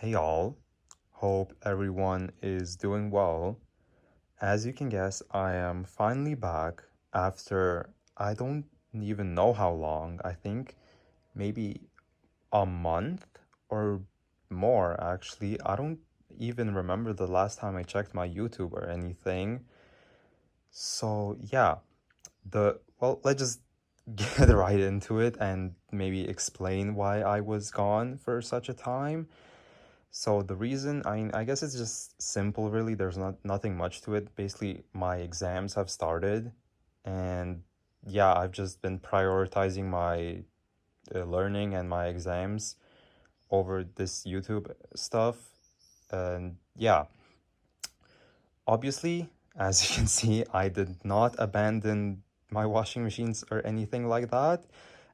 Hey all, hope everyone is doing well. As you can guess, I am finally back after I don't even know how long. I think maybe a month or more actually. I don't even remember the last time I checked my YouTube or anything. So, yeah, let's just get right into it and maybe explain why I was gone for such a time. So the reason, I guess it's just simple really. There's nothing much to it. Basically, my exams have started and yeah, I've just been prioritizing my learning and my exams over this YouTube stuff. And yeah, obviously, as you can see, I did not abandon my washing machines or anything like that.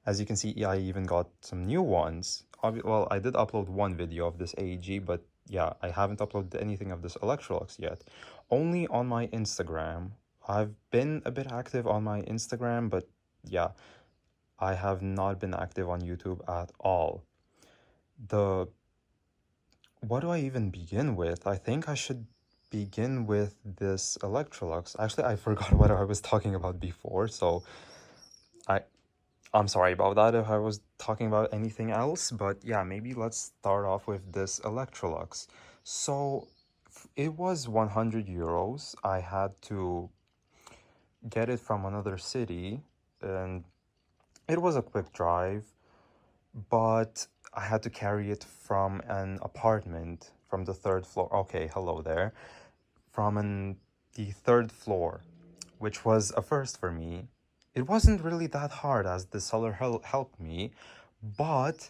As you can see, I even got some new ones. Well, I did upload one video of this AEG, but yeah, I haven't uploaded anything of this Electrolux yet. Only on my Instagram. I've been a bit active on my Instagram, but yeah, I have not been active on YouTube at all. The What do I even begin with? I think I should begin with this Electrolux. Actually, I forgot what I was talking about before, so I I'm sorry about that if I was talking about anything else, but yeah, maybe let's start off with this Electrolux. So it was 100 euros. I had to get it from another city, and it was a quick drive, but I had to carry it from an apartment from the third floor. Okay, hello there. The third floor, which was a first for me. It wasn't really that hard as the seller helped me, but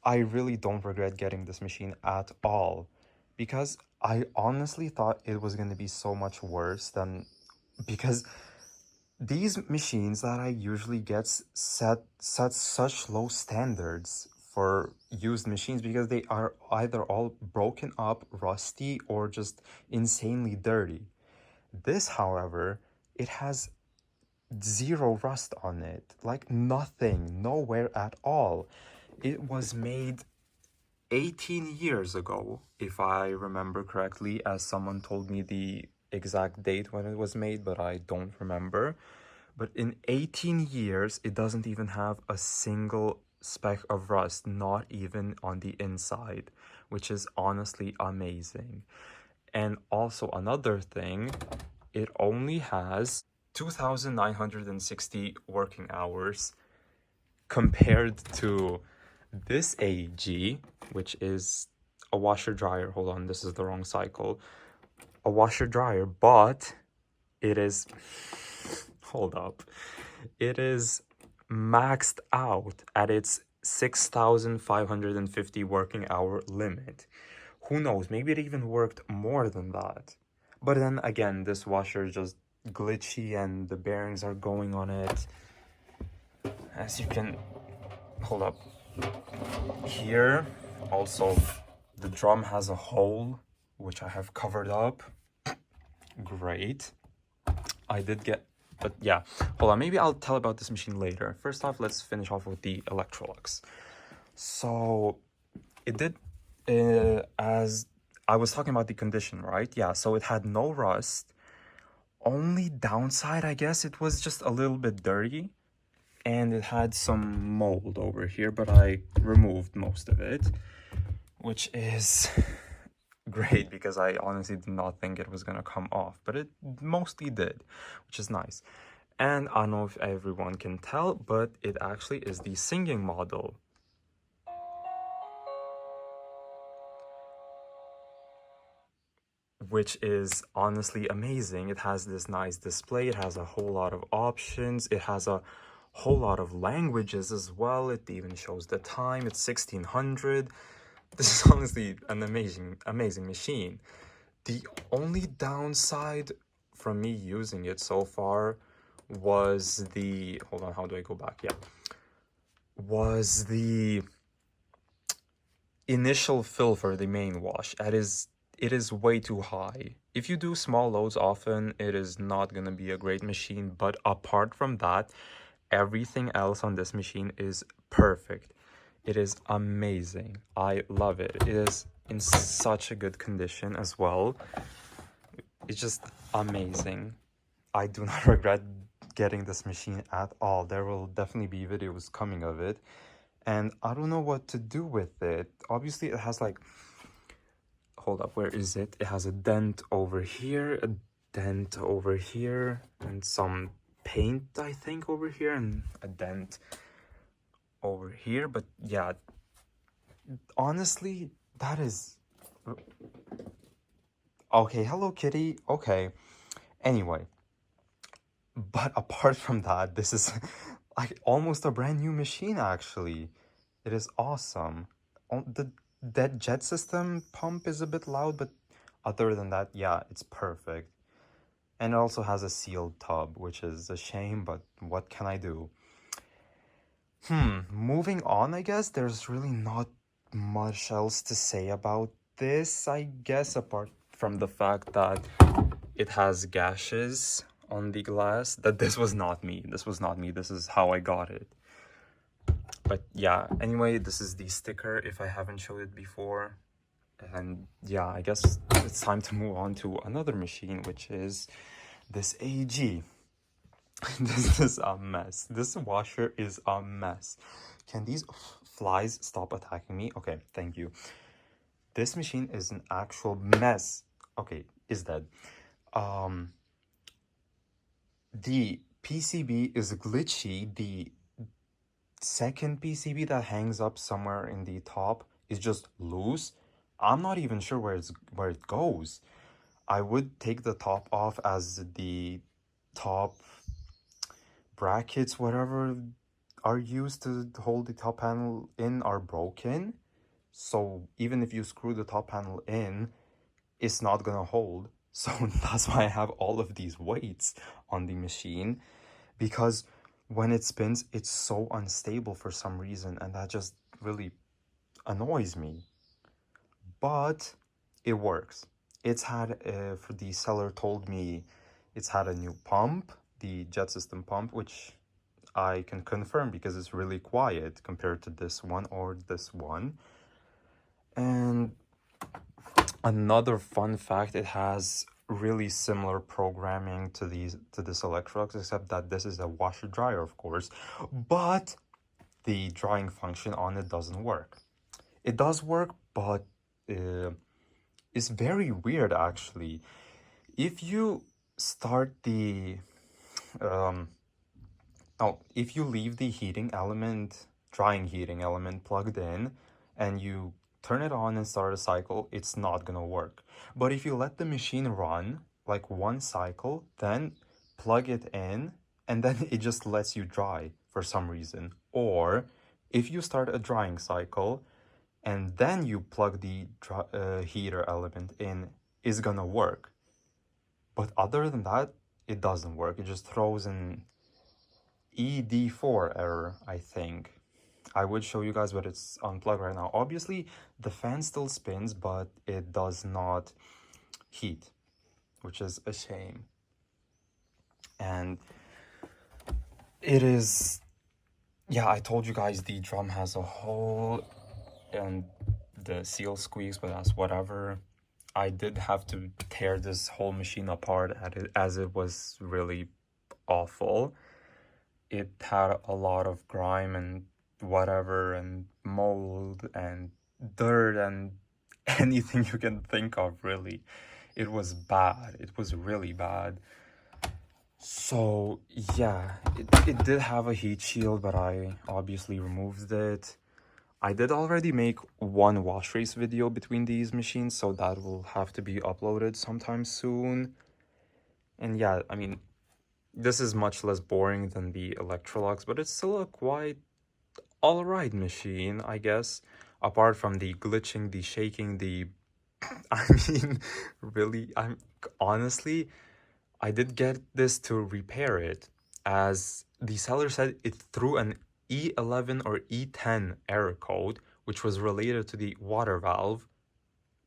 I really don't regret getting this machine at all because I honestly thought it was going to be so much worse than because these machines that I usually get set such low standards for used machines because they are either all broken up, rusty, or just insanely dirty. This, however, it has zero rust on it, like nothing, nowhere at all. It was made 18 years ago, if I remember correctly, as someone told me the exact date when it was made, but I don't remember. But in 18 years, it doesn't even have a single speck of rust, not even on the inside, which is honestly amazing. And also another thing, it only has 2,960 working hours compared to this AEG, which is a washer dryer. Hold on, this is the wrong cycle. A washer dryer, but it is, hold up, it is maxed out at its 6,550 working hour limit. Who knows, maybe it even worked more than that. But then again, this washer is just glitchy and the bearings are going on it. As you can, hold up, here also the drum has a hole which I have covered up. Great. I did get, but yeah, hold on, maybe I'll tell about this machine later. First off, let's finish off with the Electrolux. So it did, as I was talking about the condition, right? Yeah, so it had no rust. Only downside, I guess, it was just a little bit dirty and it had some mold over here, but I removed most of it, which is great because I honestly did not think it was gonna come off, but it mostly did, which is nice. And I don't know if everyone can tell, but it actually is the singing model, which is honestly amazing. It has this nice display, it has a whole lot of options, it has a whole lot of languages as well. It even shows the time, it's 1600. This is honestly an amazing machine. The only downside from me using it so far was the, hold on, how do I go back? Yeah, was the initial fill for the main wash. It is way too high. If you do small loads often, it is not gonna be a great machine, but apart from that, everything else on this machine is perfect. It is amazing. I love it. It is in such a good condition as well. It's just amazing. I do not regret getting this machine at all. There will definitely be videos coming of it. And I don't know what to do with it. Obviously, it has like, hold up, where is it? It has a dent over here, a dent over here, and some paint, I think, over here, and a dent over here. But yeah, honestly, that is... Okay, Hello Kitty. Okay. Anyway, but apart from that, this is like almost a brand new machine, actually. It is awesome. That jet system pump is a bit loud, but other than that, yeah, it's perfect. And it also has a sealed tub, which is a shame, but what can I do? Moving on, I guess there's really not much else to say about this, I guess, apart from the fact that it has gashes on the glass. That this was not me. This was not me. This is how I got it. But yeah, anyway, this is the sticker if I haven't showed it before. And yeah, I guess it's time to move on to another machine, which is this AG. This is a mess. This washer is a mess. Can these flies stop attacking me? Okay, thank you. This machine is an actual mess. Okay, is dead. The PCB is glitchy. The second PCB that hangs up somewhere in the top is just loose. I'm not even sure where it goes. I would take the top off as the top brackets, whatever are used to hold the top panel in, are broken. So even if you screw the top panel in, it's not gonna hold. So that's why I have all of these weights on the machine, because when it spins, it's so unstable for some reason, and that just really annoys me. But it works. It's had, for the seller told me, it's had a new pump, the jet system pump, which I can confirm because it's really quiet compared to this one or this one. And another fun fact, it has really similar programming to this Electrolux, except that this is a washer dryer, of course, but the drying function on it doesn't work. It does work, but it's very weird, actually. If you start the if you leave the drying heating element plugged in, and you turn it on and start a cycle, it's not gonna work. But if you let the machine run like one cycle, then plug it in, and then it just lets you dry for some reason. Or if you start a drying cycle and then you plug the heater element in, it's gonna work. But other than that, it doesn't work. It just throws an ED4 error, I think. I would show you guys, but it's unplugged right now. Obviously, the fan still spins, but it does not heat, which is a shame. And it is... Yeah, I told you guys the drum has a hole and the seal squeaks, but that's whatever. I did have to tear this whole machine apart as it was really awful. It had a lot of grime and whatever, and mold and dirt and anything you can think of, really. It was bad. It was really bad. So yeah, it did have a heat shield, but I obviously removed it. I did already make one wash race video between these machines, so that will have to be uploaded sometime soon. And yeah, I mean, this is much less boring than the Electrolux, but it's still a quite alright machine, I guess. Apart from the glitching, the shaking, I mean, really, honestly, I did get this to repair it, as the seller said it threw an E11 or E10 error code, which was related to the water valve.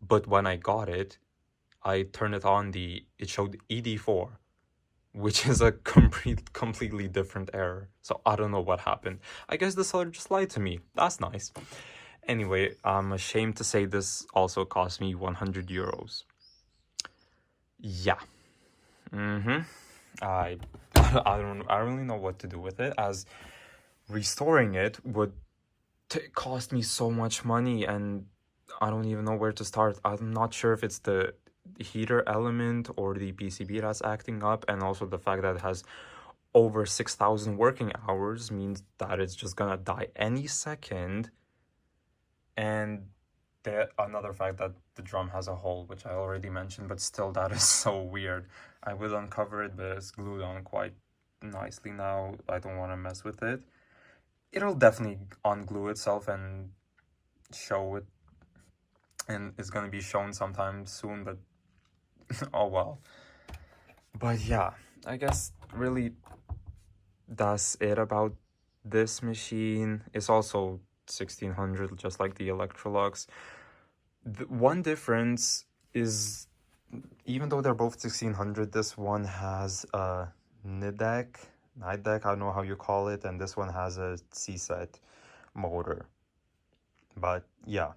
But when I got it, I turned it on, it showed ED4, which is a completely different error. So I don't know what happened. I guess the seller just lied to me. That's nice. Anyway, I'm ashamed to say this also cost me 100 euros. Yeah. I I don't really know what to do with it, as restoring it would cost me so much money, and I don't even know where to start. I'm not sure if it's the heater element or the PCB that's acting up, and also the fact that it has over 6,000 working hours means that it's just gonna die any second. And another fact that the drum has a hole, which I already mentioned, but still that is so weird. I will uncover it, but it's glued on quite nicely now. I don't want to mess with it. It'll definitely unglue itself and show it, and it's gonna be shown sometime soon, but oh well. But yeah, I guess really that's it about this machine. It's also 1600, just like the Electrolux. The one difference is, even though they're both 1600, this one has a NIDEC, I don't know how you call it, and this one has a C-set motor. But yeah.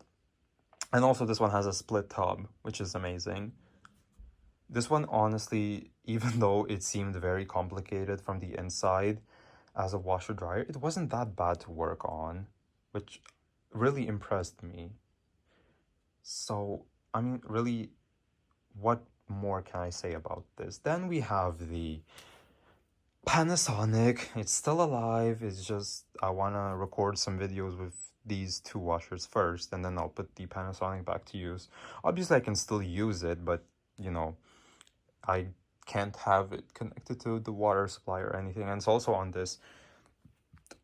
And also this one has a split tub, which is amazing. This one, honestly, even though it seemed very complicated from the inside as a washer dryer, it wasn't that bad to work on, which really impressed me. So, I mean, really, what more can I say about this? Then we have the Panasonic. It's still alive. It's just I want to record some videos with these two washers first, and then I'll put the Panasonic back to use. Obviously, I can still use it, but, you know, I can't have it connected to the water supply or anything. And it's also on this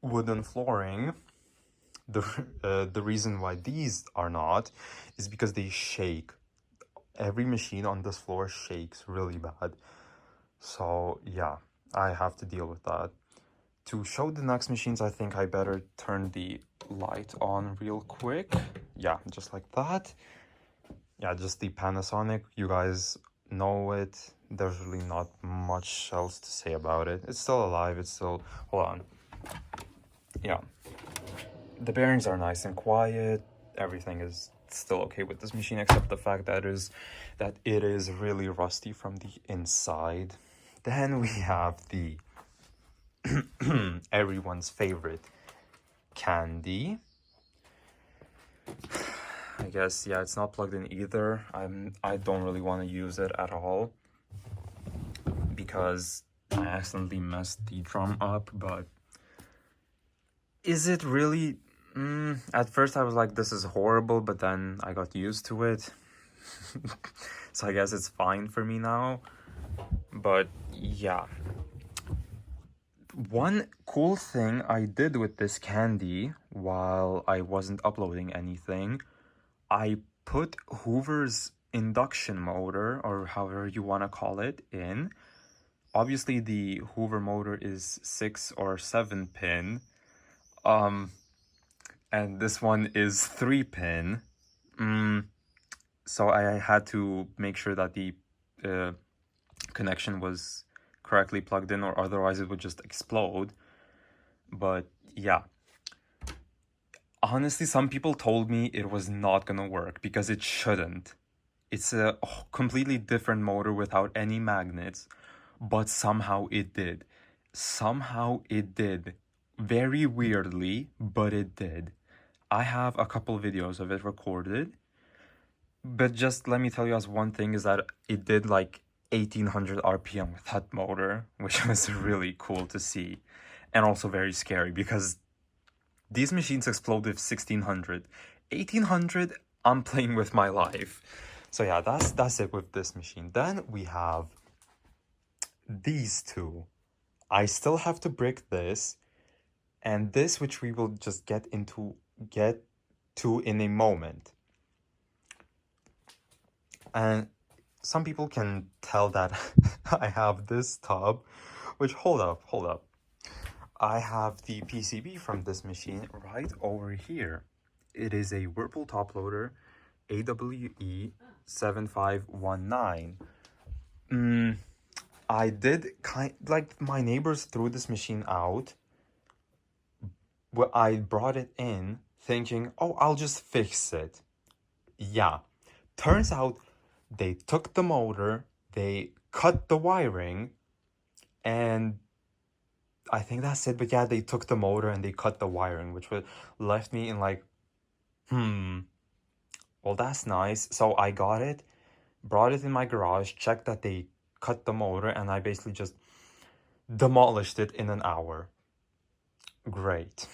wooden flooring. The reason why these are not is because they shake. Every machine on this floor shakes really bad. So yeah, I have to deal with that. To show the next machines, I think I better turn the light on real quick. Yeah, just like that. Yeah, just the Panasonic. You guys know it. There's really not much else to say about it. It's still alive. It's still... Hold on. Yeah. The bearings are nice and quiet. Everything is still okay with this machine, except the fact that it is really rusty from the inside. Then we have the everyone's favorite candy. I guess, yeah, it's not plugged in either. I don't really want to use it at all because I accidentally messed the drum up. But is it really... At first I was like, this is horrible, but then I got used to it. So I guess it's fine for me now. But yeah. One cool thing I did with this candy while I wasn't uploading anything, I put Hoover's induction motor, or however you want to call it, in. Obviously the Hoover motor is 6 or 7 pin. And this one is 3 pin. So I had to make sure that the connection was correctly plugged in, or otherwise it would just explode. But yeah. Honestly, some people told me it was not gonna work because it shouldn't. It's a completely different motor without any magnets, but somehow it did. Somehow it did. Very weirdly, but it did. I have a couple videos of it recorded, but just let me tell you as one thing is that it did like 1800 RPM with that motor, which was really cool to see, and also very scary because these machines explode with 1600. 1800, I'm playing with my life. So yeah, that's it with this machine. Then we have these two. I still have to brick this, and this, which we will just get to in a moment. And some people can tell that I have this tub, which, hold up. I have the PCB from this machine right over here. It is a Whirlpool top loader AWE 7519. I did like my neighbors threw this machine out. Well, I brought it in thinking, oh, I'll just fix it. Yeah. Turns out they took the motor, they cut the wiring, and I think that's it. But yeah, they took the motor and they cut the wiring, which left me in like, well, that's nice. So I got it, brought it in my garage, checked that they cut the motor, and I basically just demolished it in an hour. Great.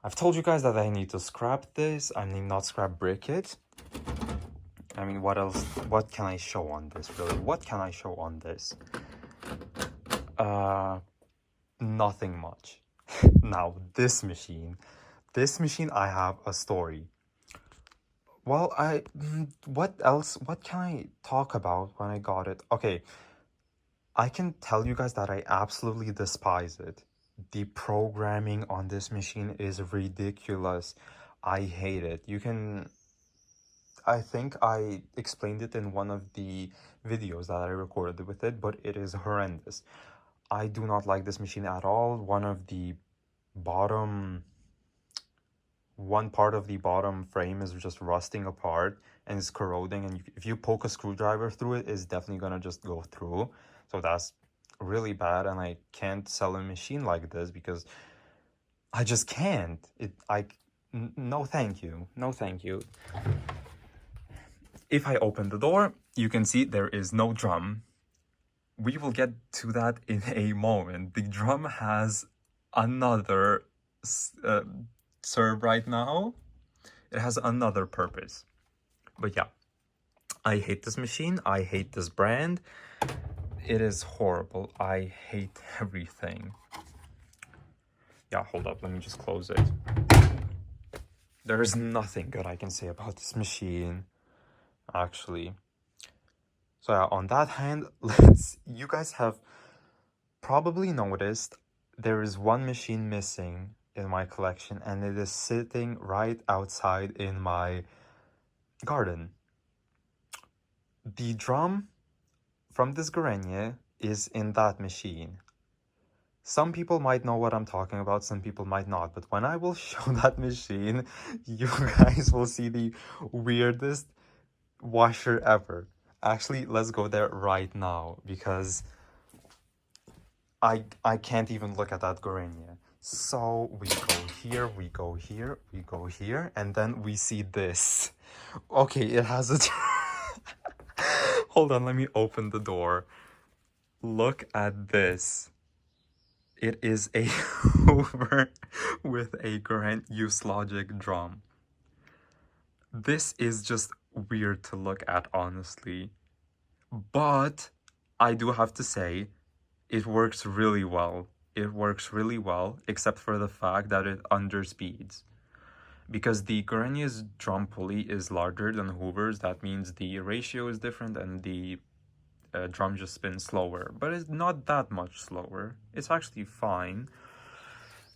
I've told you guys that I need to scrap this. I mean, not scrap, brick it. I mean, what else? What can I show on this, really? What can I show on this? Nothing much. Now, this machine, I have a story. Well, what else? What can I talk about when I got it? Okay, I can tell you guys that I absolutely despise it. The programming on this machine is ridiculous. I hate it. I think I explained it in one of the videos that I recorded with it, but it is horrendous. I do not like this machine at all. One part of the bottom frame is just rusting apart and it's corroding, and if you poke a screwdriver through it, it's definitely gonna just go through. So that's really bad, and I can't sell a machine like this because I just can't. No thank you. No thank you. If I open the door, you can see there is no drum. We will get to that in a moment. The drum has another serve right now. It has another purpose. But yeah, I hate this machine. I hate this brand. It is horrible. I hate everything. Yeah, hold up. Let me just close it. There is nothing good I can say about this machine, actually. So yeah, on that hand, you guys have probably noticed there is one machine missing in my collection, and it is sitting right outside in my garden. The drum from this Gorenje is in that machine. Some people might know what I'm talking about, some people might not, but when I will show that machine, you guys will see the weirdest washer ever. Actually, let's go there right now, because I can't even look at that Gorenje. So we go here, we go here, we go here, and then we see this. Okay, it has a... Hold on, let me open the door. Look at this. It is a Hoover with a Grand Use Logic drum. This is just weird to look at, honestly. But I do have to say, it works really well. It works really well, except for the fact that it underspeeds. Because the Gorenje's drum pulley is larger than Hoover's, that means the ratio is different and the drum just spins slower. But it's not that much slower. It's actually fine.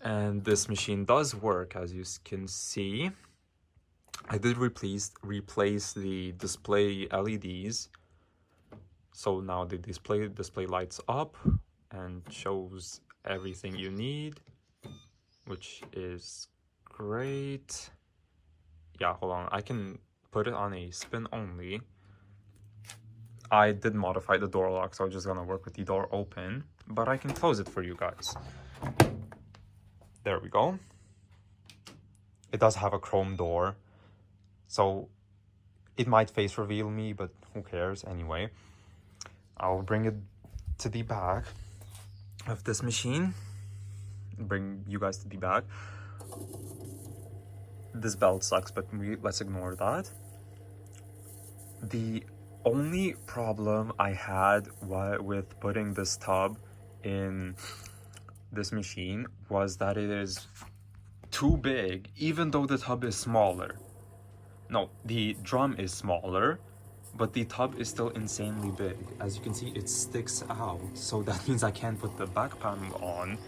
And this machine does work, as you can see. I did replace the display LEDs. So now the display lights up and shows everything you need, which is great. Yeah, hold on. I can put it on a spin only. I did modify the door lock, so I'm just gonna work with the door open, but I can close it for you guys. There we go. It does have a chrome door, so it might face reveal me, but who cares anyway. I'll bring it to the back of this machine. Bring you guys to the back. This belt sucks, but let's ignore that. The only problem I had with putting this tub in this machine was that it is too big, even though the tub is smaller. No, the drum is smaller, but the tub is still insanely big. As you can see, it sticks out, so that means I can't put the back panel on,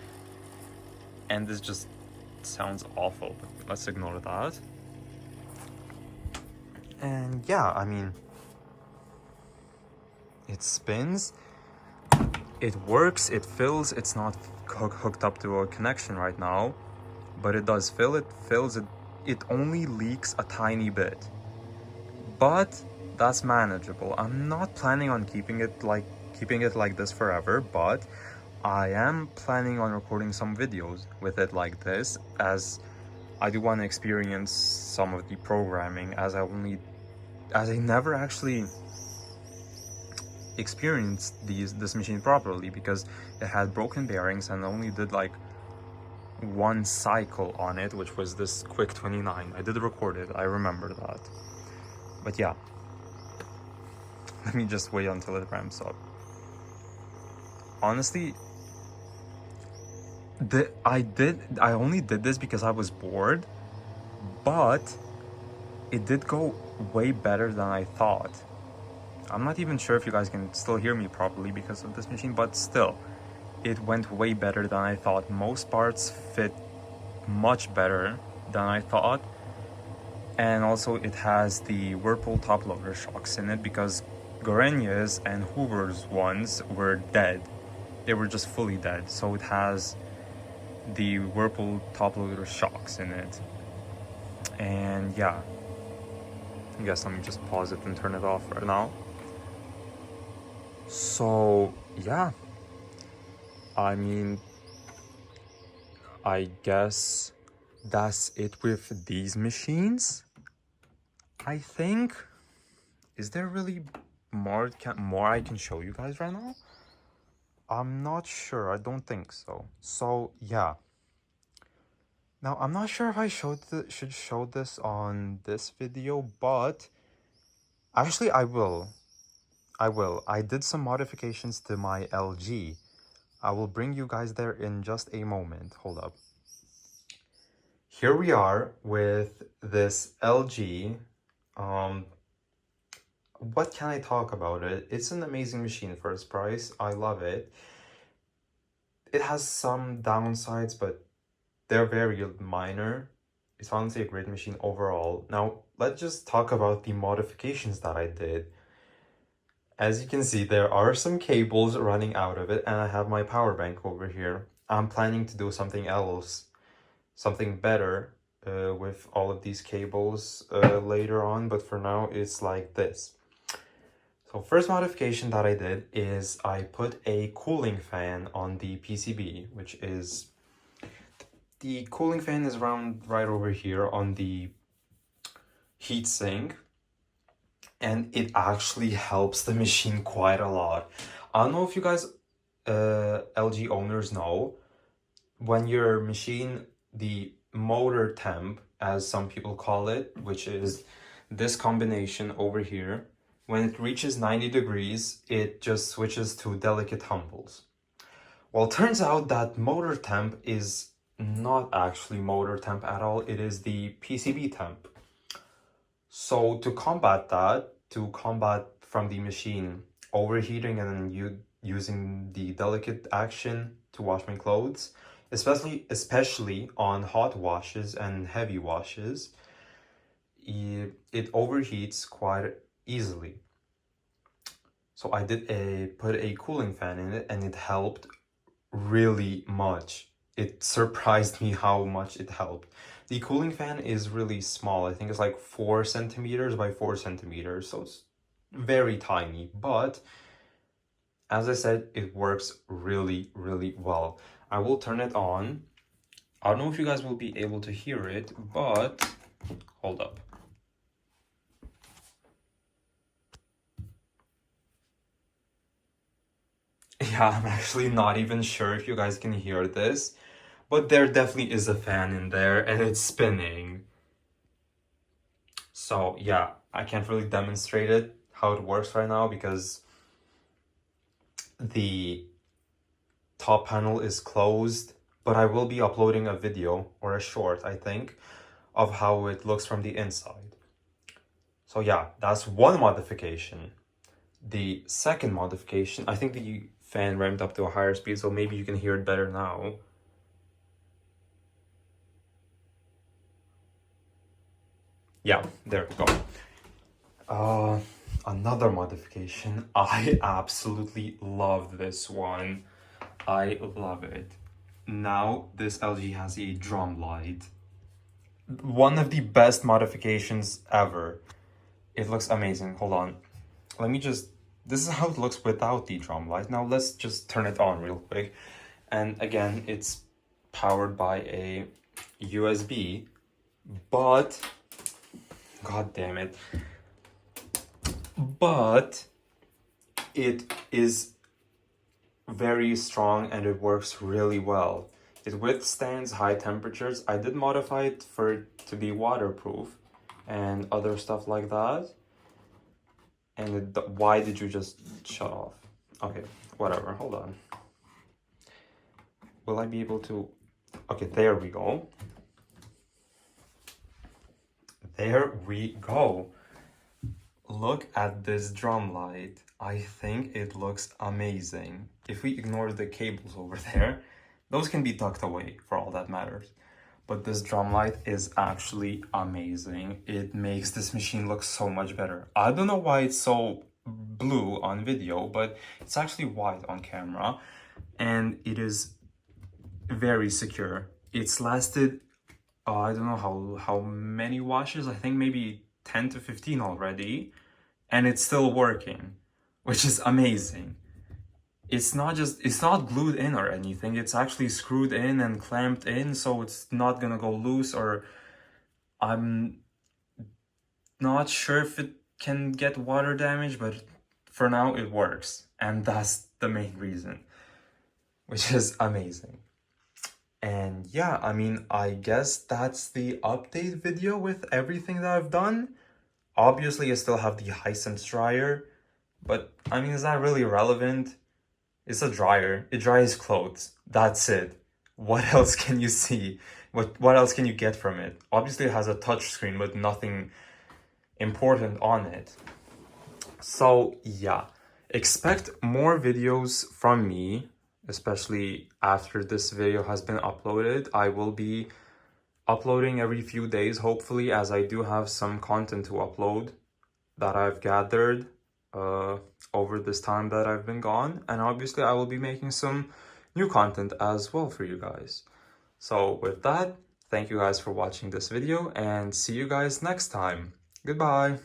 and this just sounds awful, but let's ignore that. And yeah, I mean, it spins, it works, it fills. It's not hooked up to a connection right now, but it does fill. It fills. It only leaks a tiny bit, but that's manageable. I'm not planning on keeping it like this forever, but I am planning on recording some videos with it like this, as I do want to experience some of the programming, as I never actually experienced this machine properly, because it had broken bearings and I only did like one cycle on it, which was this quick 29. I did record it, I remember that. But yeah, let me just wait until it ramps up. Honestly, I only did this because I was bored, but it did go way better than I thought. I'm not even sure if you guys can still hear me properly because of this machine, but still, it went way better than I thought. Most parts fit much better than I thought. And also it has the Whirlpool top loader shocks in it, because Gorenya's and Hoover's ones were dead. They were just fully dead. So it has the Whirlpool top loader shocks in it. And yeah, I guess let me just pause it and turn it off right now. So yeah, I mean, I guess that's it with these machines, I think. Is there really more I can show you guys right now? I'm not sure. I don't think so. So yeah, now I'm not sure if I should show this on this video, but actually I will. I did some modifications to my LG. I will bring you guys there in just a moment. Hold up. Here we are with this LG. What can I talk about it? It's an amazing machine for its price. I love it. It has some downsides, but they're very minor. It's honestly a great machine overall. Now, let's just talk about the modifications that I did. As you can see, there are some cables running out of it, and I have my power bank over here. I'm planning to do something else, something better with all of these cables later on, but for now it's like this. So first modification that I did is I put a cooling fan on the PCB, which is, the cooling fan is around right over here on the heatsink, and it actually helps the machine quite a lot. I don't know if you guys LG owners know, when your machine, the motor temp, as some people call it, which is this combination over here, when it reaches 90 degrees, it just switches to delicate humbles. Well, turns out that motor temp is not actually motor temp at all, it is the PCB temp. So to combat that, to combat from the machine overheating and then you using the delicate action to wash my clothes, especially on hot washes and heavy washes, it overheats quite easily. So I did put a cooling fan in it, and it helped really much. It surprised me how much it helped. The cooling fan is really small. I think it's like 4 centimeters by 4 centimeters, so it's very tiny, but as I said, it works really, really well. I will turn it on. I don't know if you guys will be able to hear it, but hold up. Yeah, I'm actually not even sure if you guys can hear this, but there definitely is a fan in there and it's spinning. So yeah, I can't really demonstrate it, how it works right now, because the top panel is closed, but I will be uploading a video, or a short, I think, of how it looks from the inside. So yeah, that's one modification. The second modification, I think the fan ramped up to a higher speed, so maybe you can hear it better now. Yeah, there we go. another modification. I absolutely love this one. I love it. Now, this LG has a drum light. One of the best modifications ever. It looks amazing. Hold on. Let me just... This is how it looks without the drum light. Now, let's just turn it on real quick. And again, it's powered by a USB, but... God damn it. But it is very strong and it works really well. It withstands high temperatures. I did modify it for it to be waterproof and other stuff like that. And why did you just shut off? Okay, whatever, hold on. Will I be able to... Okay, there we go. There we go. Look at this drum light. I think it looks amazing. If we ignore the cables over there, those can be tucked away for all that matters. But this drum light is actually amazing. It makes this machine look so much better. I don't know why it's so blue on video, but it's actually white on camera. And it is very secure. It's lasted, I don't know how many washes. I think maybe 10 to 15 already. And it's still working, which is amazing. It's not glued in or anything. It's actually screwed in and clamped in, so it's not gonna go loose, or I'm not sure if it can get water damage, but for now it works. And that's the main reason, which is amazing. And yeah, I mean, I guess that's the update video with everything that I've done. Obviously, I still have the Hisense dryer, but I mean, is that really relevant? It's a dryer. It dries clothes. That's it. What else can you see? What else can you get from it? Obviously, it has a touch screen with nothing important on it. So yeah, expect more videos from me, especially after this video has been uploaded. I will be uploading every few days, hopefully, as I do have some content to upload that I've gathered over this time that I've been gone. And obviously I will be making some new content as well for you guys. So with that, thank you guys for watching this video and see you guys next time. Goodbye.